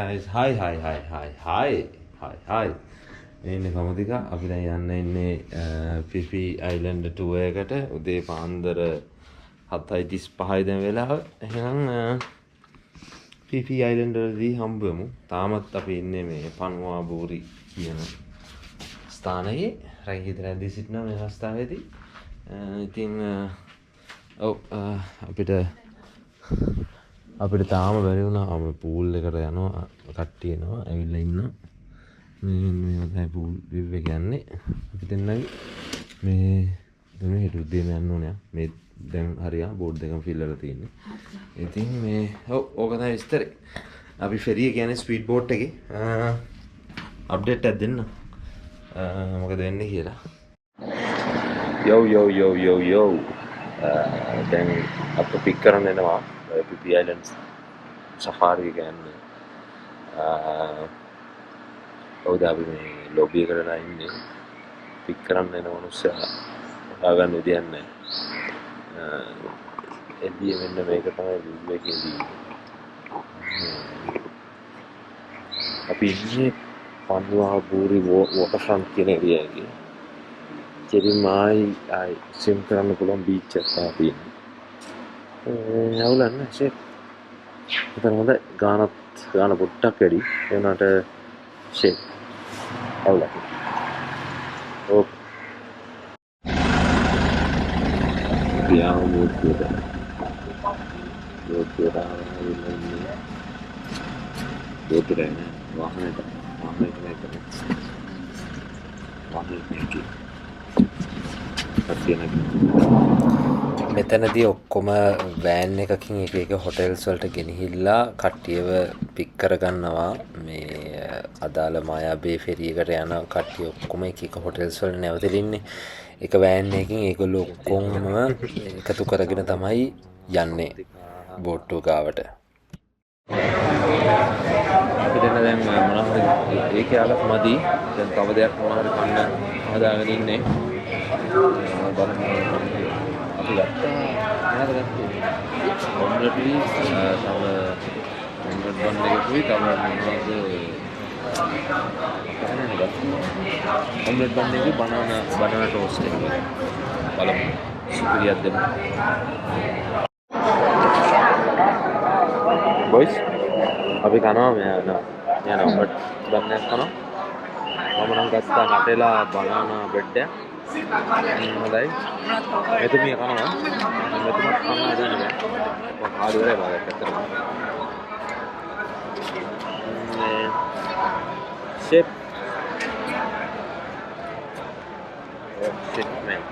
Guys, hi. ඉන්නේ කොහොමද අපි දැන් යන්න ඉන්නේ පිපි අයිලන්ඩ් ටුවර් එකට උදේ පාන්දර 7:35යි දැන් වෙලාව. එහෙනම් පිපි අයිලන්ඩ් වලදී හම්බෙමු. තාමත් අපි ඉන්නේ මේ පන්වා බූරි කියන ස්ථානයේ රැකී ඉඳලා සිටින මේ අවස්ථාවේදී. ඉතින් අපිට තාම බැරි වුණා පූල් එකට යනවා කට්ටිය එනවා ඇවිල්ලා ඉන්නවා මේ තමයි පූල් විව් එක යන්නේ අපි දෙන්නගේ මේ හෙට උදේම යන්න ඕනේ මේ දැන් හරියා බෝඩ් එකම ෆිල් කරලා තියෙන්නේ ඉතින් මේ ඕක තමයි විස්තරේ අපි ෆෙරි එක යන්නේ ස්පීඩ් බෝට් එකේ අප්ඩේට් එකක් දෙන්න මොකද වෙන්නේ කියලා යෝ දැන් අප පික් කරන්න එනවා පිපි අයිලන්ඩ් සෆාරි එක යන්නේ ඔව්ද අපි මේ ලොබි එකට ඉන්නේ පික් කරන්න එන මිනිස්සයා හොයාගන්න විදියක් නැහැ එළිය මෙන්න මේක තමයි විව් එකේදී අපි ඉන්නේ පන්වා බූරි වෝටර්ෆ්‍රන්ට් කියන ඒරියා එකේ චෙරිමායි ස්විම් කරන්න පුළුවන් බීච් එකක් අපි ඉන්නේ අවුලක් නැහැ ෂේප් ඉතින් හොඳ ගාන පොඩ්ඩක් වැඩි ඒ වුණාට ෂේප් අවුලක් ඕකේ පියාව මොකද මෙතනදී ඔක්කොම වෑන් එකකින් එක හොටෙල්ස් වලට ගෙනහිල්ලා කට්ටියව පික් කරගන්නවා මේ අදාළ මායාබේ ෆෙරි එකට යන කට්ටිය ඔක්කොම එක හොටෙල්ස් වල නැවතිලින්නේ එක වෑන් එකකින් ඒගොල්ලෝ ඔක්කොම එකතු කරගෙන තමයි යන්නේ බෝට්ටුව ගාවට අපි දෙන්න දැන් මොනවා හරි ඒක යාලක් මදි දැන් තව දෙයක් මොනවා හරි කන්න හදාගෙන ඉන්නේ අපි ගත්තා මොනවද ගත්තේ ඔම්ලට් ප්ලීස් තව ඔම්ලට් බන් එකකුයි තව මොනවද ඔම්ලට් බන් එකේ බනානා ටෝස්ට් එක බලමු සුපිරියක් දෙමු බොයිස් අපි කනවා යන ඔම්ලට් බන් එකක් කනවා මම නම් ගත්තා නටෙලා බනානා බ්‍රෙඩ් එක හොඳයි මෙතුමිය කනවා මෙතුමත් කනවා දැනගන්න ආදි වෙලේ බලයක් ඇත්තටම ෂේප් ෂිට් මෑන්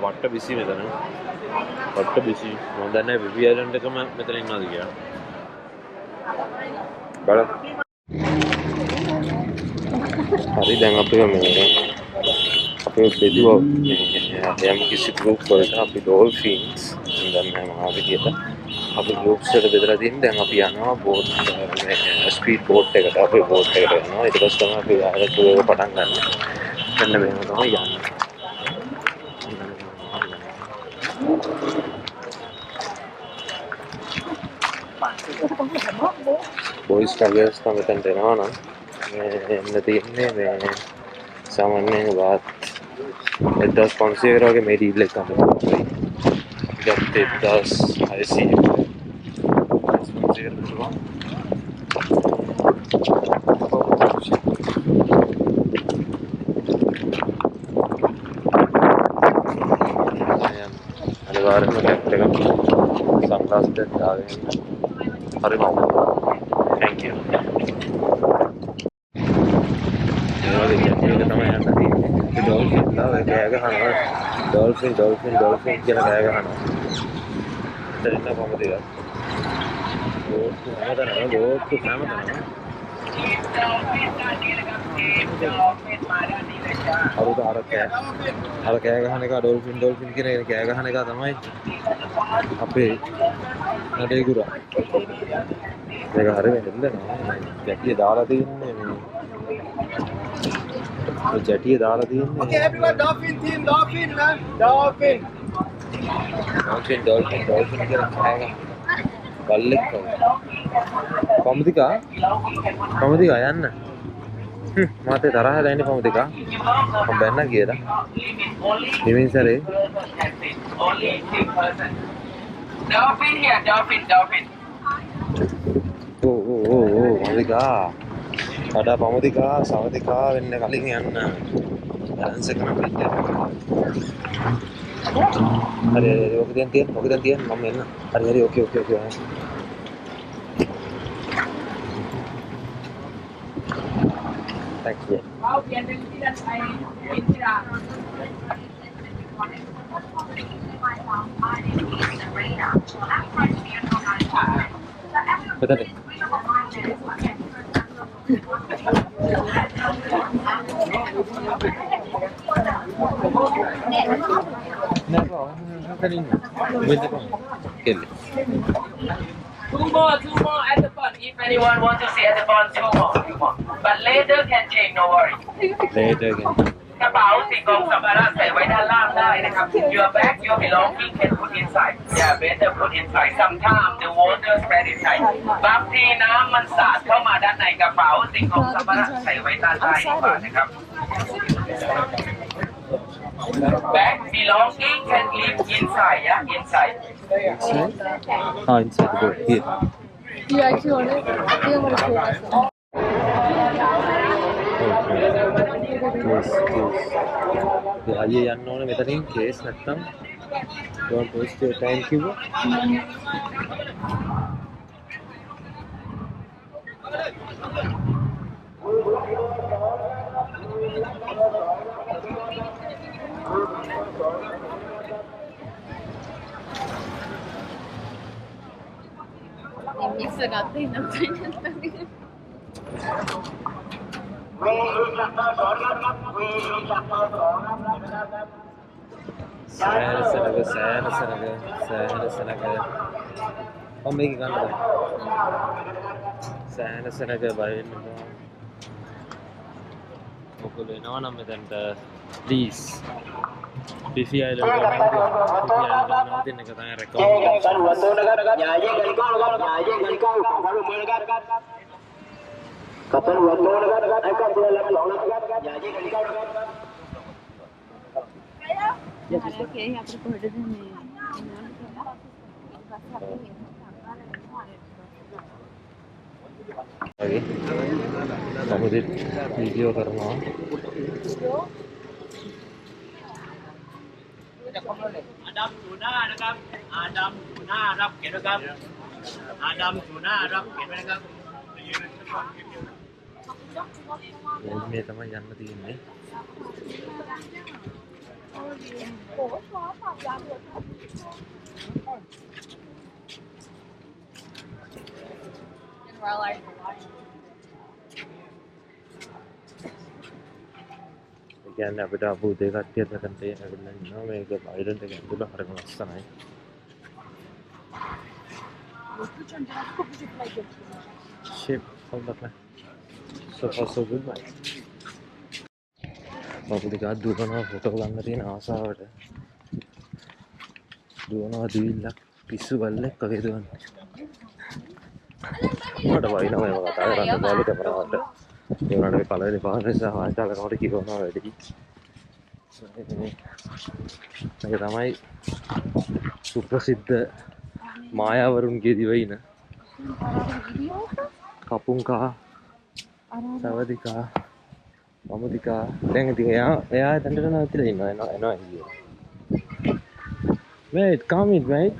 වට්ට බිසි මෙතන වට්ට බිසි මම දන්නේ පිපි අයිලන්ඩ් එකම මෙතන ඉන්නවාද කියලා බලන්න හරි දැන් අපි බෙදුවා යම් කිසි ගෲප් වලට අපි ඩෝල්ෆින්ස් දන්නේ මොනවද කියලා අපි ගෲප්ස් වලට බෙදලා තියෙන දැන් අපි යනවා බෝට් ස්පීඩ් බෝට් එකට අපේ බෝට් එකට යනවා ඊට පස්සේ තමයි අපි ආයෙත් ඒක පටන් ගන්න මෙන්න මෙහෙම තමයි යන්නේ බොයිස් කල්ස් තමයි මෙතනට එනවා නම් එන්න තියෙන්නේ මේ සාමාන්‍යයෙන් වාත් 1500 වගේ මේ ඩීල් එක තමයි අපි ගත්තේ 1600 අනිවාර්යයෙන්ම කැප් එක සන්ග්ලාස් දෙක දාගෙන හරිම thank you ඩොල්ෆින් කියලා කෑ ගහනවා දෙන්න කොහමද ඒක බෝට් හැමතැනම අර කෑ ගහන එක ඩොල්ෆින් කියන එක කෑ ගහන එක තමයි අපේ නඩේ ගුරා මේක හරි වෙන්නේ නැහැ. ජැටිය දාලා තියෙන්නේ මේ. මේ ජැටිය දාලා තියෙන්නේ. Okay, everyone, dolphin team, dolphin, man. Dolphin. dolphin කියලා කෑගහ. බල්ලෙක් වගේ. පමුදිකා යන්න. මාතේ තරහලා ඉන්නේ පමුදිකා. මම බැන්න කියලා. දෙවෙනි සැරේ. Dolphin here, dolphin. ඕ පමුදිකා. කඩා පමුදිකා සවදිකා වෙන්න කලින් යන්න. බැලන්ස් එක නම් වෙන්න. හරි ඔක දැන් මම එන්න. හරි ඕකේ. Thanks bro. Betul deh. Two more at the front. If anyone wants to see at the front, two more. But later can change, no worry. Later again. กระเป๋าสิ่งของสัมภาระใส่ไว้ด้านล่างได้นะครับ Your bag, your belongings can put inside. Yeah, better put inside. Sometimes the water spread inside. บางทีน้ำมันสาดเข้ามาด้านในกระเป๋าสิ่งของสัมภาระใส่ไว้ด้านใต้ดีกว่านะครับ Bag, belonging can live inside, yeah, inside. Inside the boat. Here. You actually want it? You want to close. අයියේ යන්න ඕනේ මෙතනින් case නැත්තම් don't waste your time කිව්වා. Mixer ගත්තා ඉන්න සෑනසනක ඔව් මේක ගන්න බෑ සෑනසනක බය වෙන්න බෑ ඔයගොල්ලෝ එනවා නම් මෙතනට ප්ලීස් Fifi Island නවතින එක තමයි සමුදෙත් වීඩියෝ කරනවා Adam tuna นะครับ Adam tuna รับเก็บนะครับ Adam tuna รับเก็บนะครับ මේ තමයි යන්න තියෙන්නේ කියන්නේ අපිට අපු දෙක කට්ටියක් මෙතනට ඇවිල්ලා ඉන්නවා මේක අයිලන්ඩ් එක ඇතුළ හරිම ලස්සනයි ship හොඳයි so far so good man අපු දෙක දුවනවා ෆොටෝ ගන්න තියෙන ආසාවට දුවනවා දිවිල්ලක් පිස්සු බල්ලෙක් වගේ දුවන්නේ මට වයින්නවා මේව කතා කරන්න බැලුවට කරාට ඒ වුණාට මේ පළවෙනි පාර නිසා වාචාලකමට කිව්වනවා වැඩි මේක තමයි සුප්‍රසිද්ධ මායාවරුන්ගේ දිවයින කපුංකා සවදිකා පමුදිකා දැන් ඉතින් එයා එතනට නැවතිලා ඉන්නවා එනවා ඉතින් wait come in mate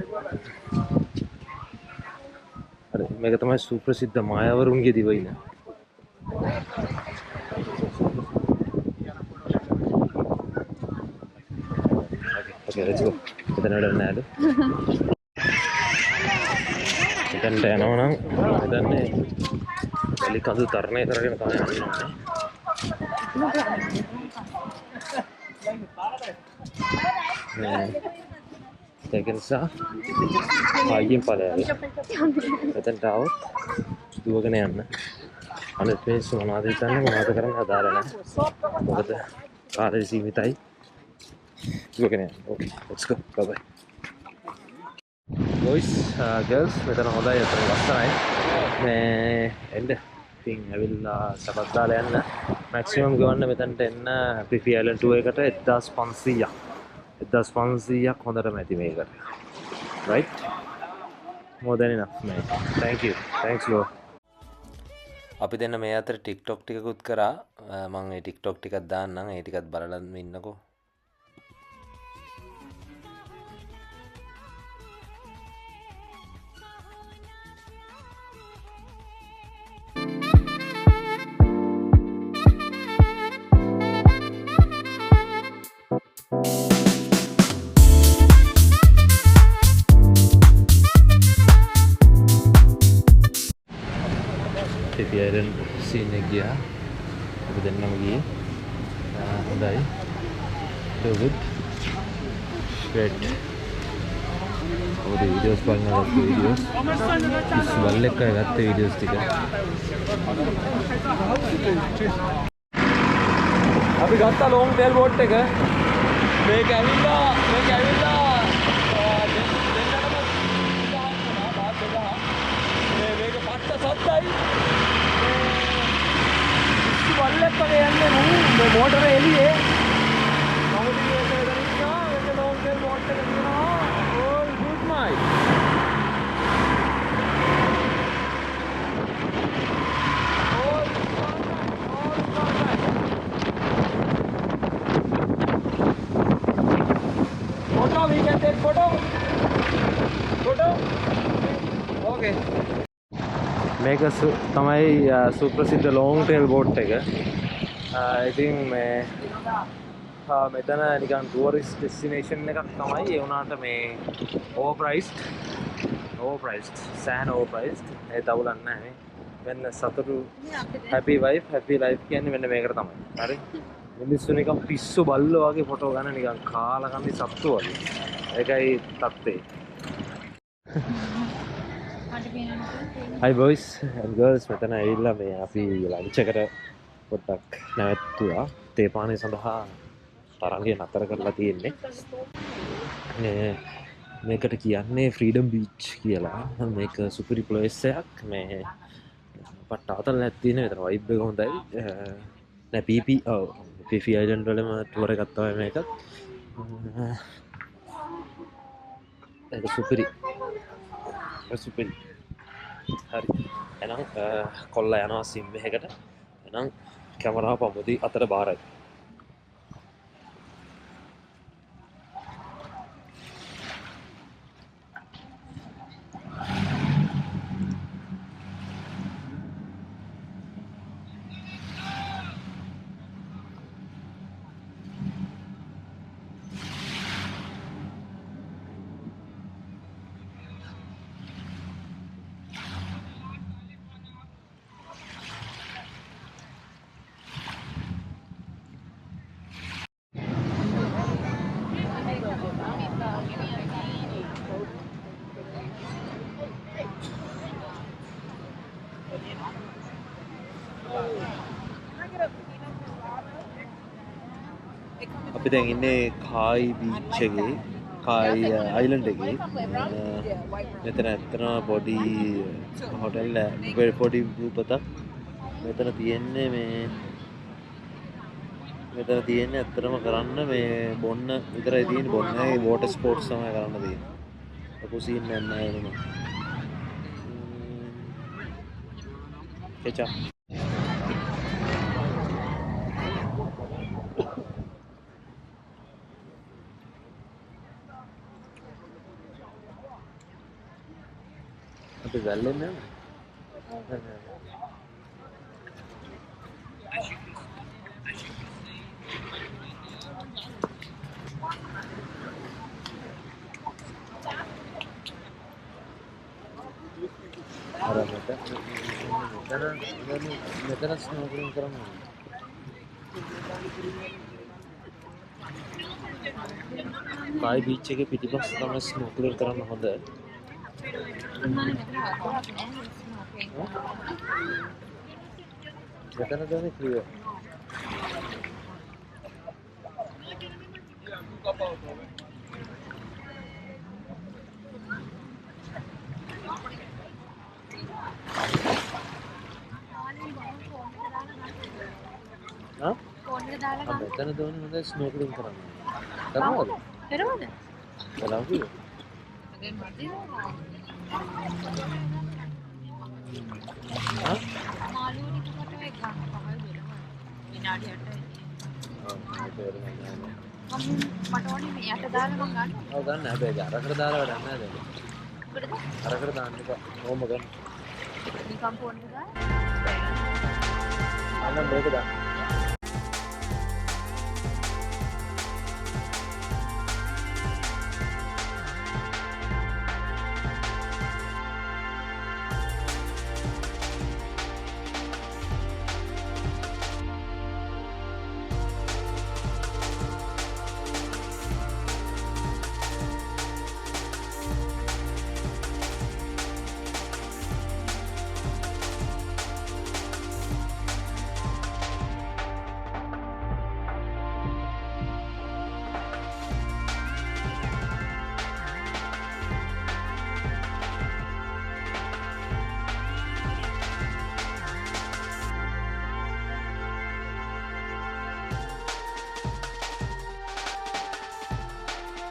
අර මේක තමයි සුප්‍රසිද්ධ මායාවරුන්ගේ දිවයින okay let's go එතන වැඩ නැහැ එතනට යනවා නම් එතනනේ වැලි කඳු තරණය කරගෙන තමයි යන්න ඕනේ ඒක නිසා ආයෙත් ඵලයයි එතනට આવොත් දුවගෙන යන්න. අනිත් මිනිස්සු මොනවද හිතන්නේ මොනවද කරන්න හදාලා නැහැ. මොකද කාලය සීමිතයි. දුවගෙන යන්න. Okay, let's go. Bye bye. Boys, girls, මෙතන හොඳයි අතන ලස්සනයි. මේ එන්න ඉතින් ඇවිල්ලා සබත් දාලා යන්න. මැක්සිමම් ගවන්න මෙතනට එන්න පිෆි අයිලන්ඩ් ටුවර් එකට 1500ක්. 1500ක් හොඳටම ඇති මේකට. Right? More than enough, mate. Thank you. Thanks, Lord. අපි දෙන්න මේ අතර TikTok ටිකකුත් කරා. මම ඒ TikTok ටිකක් දාන්නම්. ඒ ටිකත් බලලා ඉන්නකෝ. Pipi Island scene එක ගියා. අපි දෙන්නම ගියේ. හොඳයි. So good. Great. ඔය වීඩියෝස් බලනවා වීඩියෝස්. ඉස්වල් එක ගත්ත වීඩියෝස් ටික. අපි ගත්ත ලොං ටේල් බෝට් එක. මේක ඇවිල්ලා මේක පට්ට සද්දයි. වල්ලක් වගේ යන්නේ නෝ මෝටර එළියේ. මොකද මේක දෙන්නා මේක ලොං ටේල් බෝට් එක තියෙනවා. ඕල් ගුඩ් මයි. Photo, we can take photo. Okay. මේක තමයි සුප්‍රසිද්ධ ලොං ටේල් බෝට් එක. ඉතින් මේ මෙතන නිකන් ටුවරිස්ට් ඩෙස්ටිනේෂන් එකක් තමයි. ඒ වුණාට මේ ඕවර්ප්‍රයිස්ඩ් සෑන් ඕවර්ප්‍රයිස්ඩ්. ඒ තවුලක් නැහැ. මෙන්න සතුටු හැපි ලයිෆ් කියන්නේ මෙන්න මේකට තමයි. හරි. මිනිස්සු නිකන් පිස්සු බල්ලෝ වගේ ෆොටෝ ගන්න නිකන් කාලා කන්නේ සත්තු වගේ. ඒකයි තත්ත්වේ. Hi boys and girls, මෙතන ඇවිල්ලා මේ අපි ලන්ච් එකට පොඩ්ඩක් නැවැත්තුවා. තේ පානේ සඳහා තරංගය නතර කරලා තියෙන්නේ. මේකට කියන්නේ ෆ්‍රීඩම් බීච් කියලා. මේක සුපිරි ප්ලේස් එකක්. මේ පට්ටාතල් නැත් තියෙන විතර වයිබ් එක හොඳයි. නෑ පිෆි අයිලන්ඩ් වලම ටුවර් එකක් තමයි මේකත්. ඒක සුපිරි. හරි. එහෙනම් කොල්ලා යනවා සිම් එකකට. එහෙනම් කැමරාව පොමුදී අතට බාරයි. අපි දැන් ඉන්නේ කායි බීච් එකේ කායි අයිලන්ඩ් එකේ. මෙතන ඇත්තටම පොඩි හොටෙල් පොඩි රූපතක් මෙතන තියෙන්නේ. මෙතන තියෙන්නේ ඇත්තටම කරන්න මේ බොන්න විතරයි තියෙන්නේ. බොන්නේ වෝටර් ස්පෝර්ට්ස් තමයි කරන්න තියෙන්නේ. ලොකු සීන් එකක් නෑ එතන. කෙචප් අපි ගල්ලෙන් නෑ. මෙතන ස්නෝකලින් කරන්න ඕනේ. කායි බීච් එකේ පිටිපස්ස තමයි ස්නෝකලින් කරන්න හොඳ. මෙතන තමයි ක්ලියර්. हाँ? මෙතන දෝන හොඳ ස්නෝකලින් කරන්න. කරනවද? කරවද? බලමු කිව්ව. हाँ? මාළු ටිකකට ඒ ගන්න පහල් වෙනවා. විනාඩි 8යි. මට ඕනේ මේ යට දාලා මම ගන්න. ඔව් ගන්න හැබැයි අරකට දාලා වැඩක් නැහැ දැන්. මොකටද? අරකට දාන්න එපා. ඕම ගන්න. නිකම් ෆෝන් එක ගන්න. අන්න මේක දාන්න.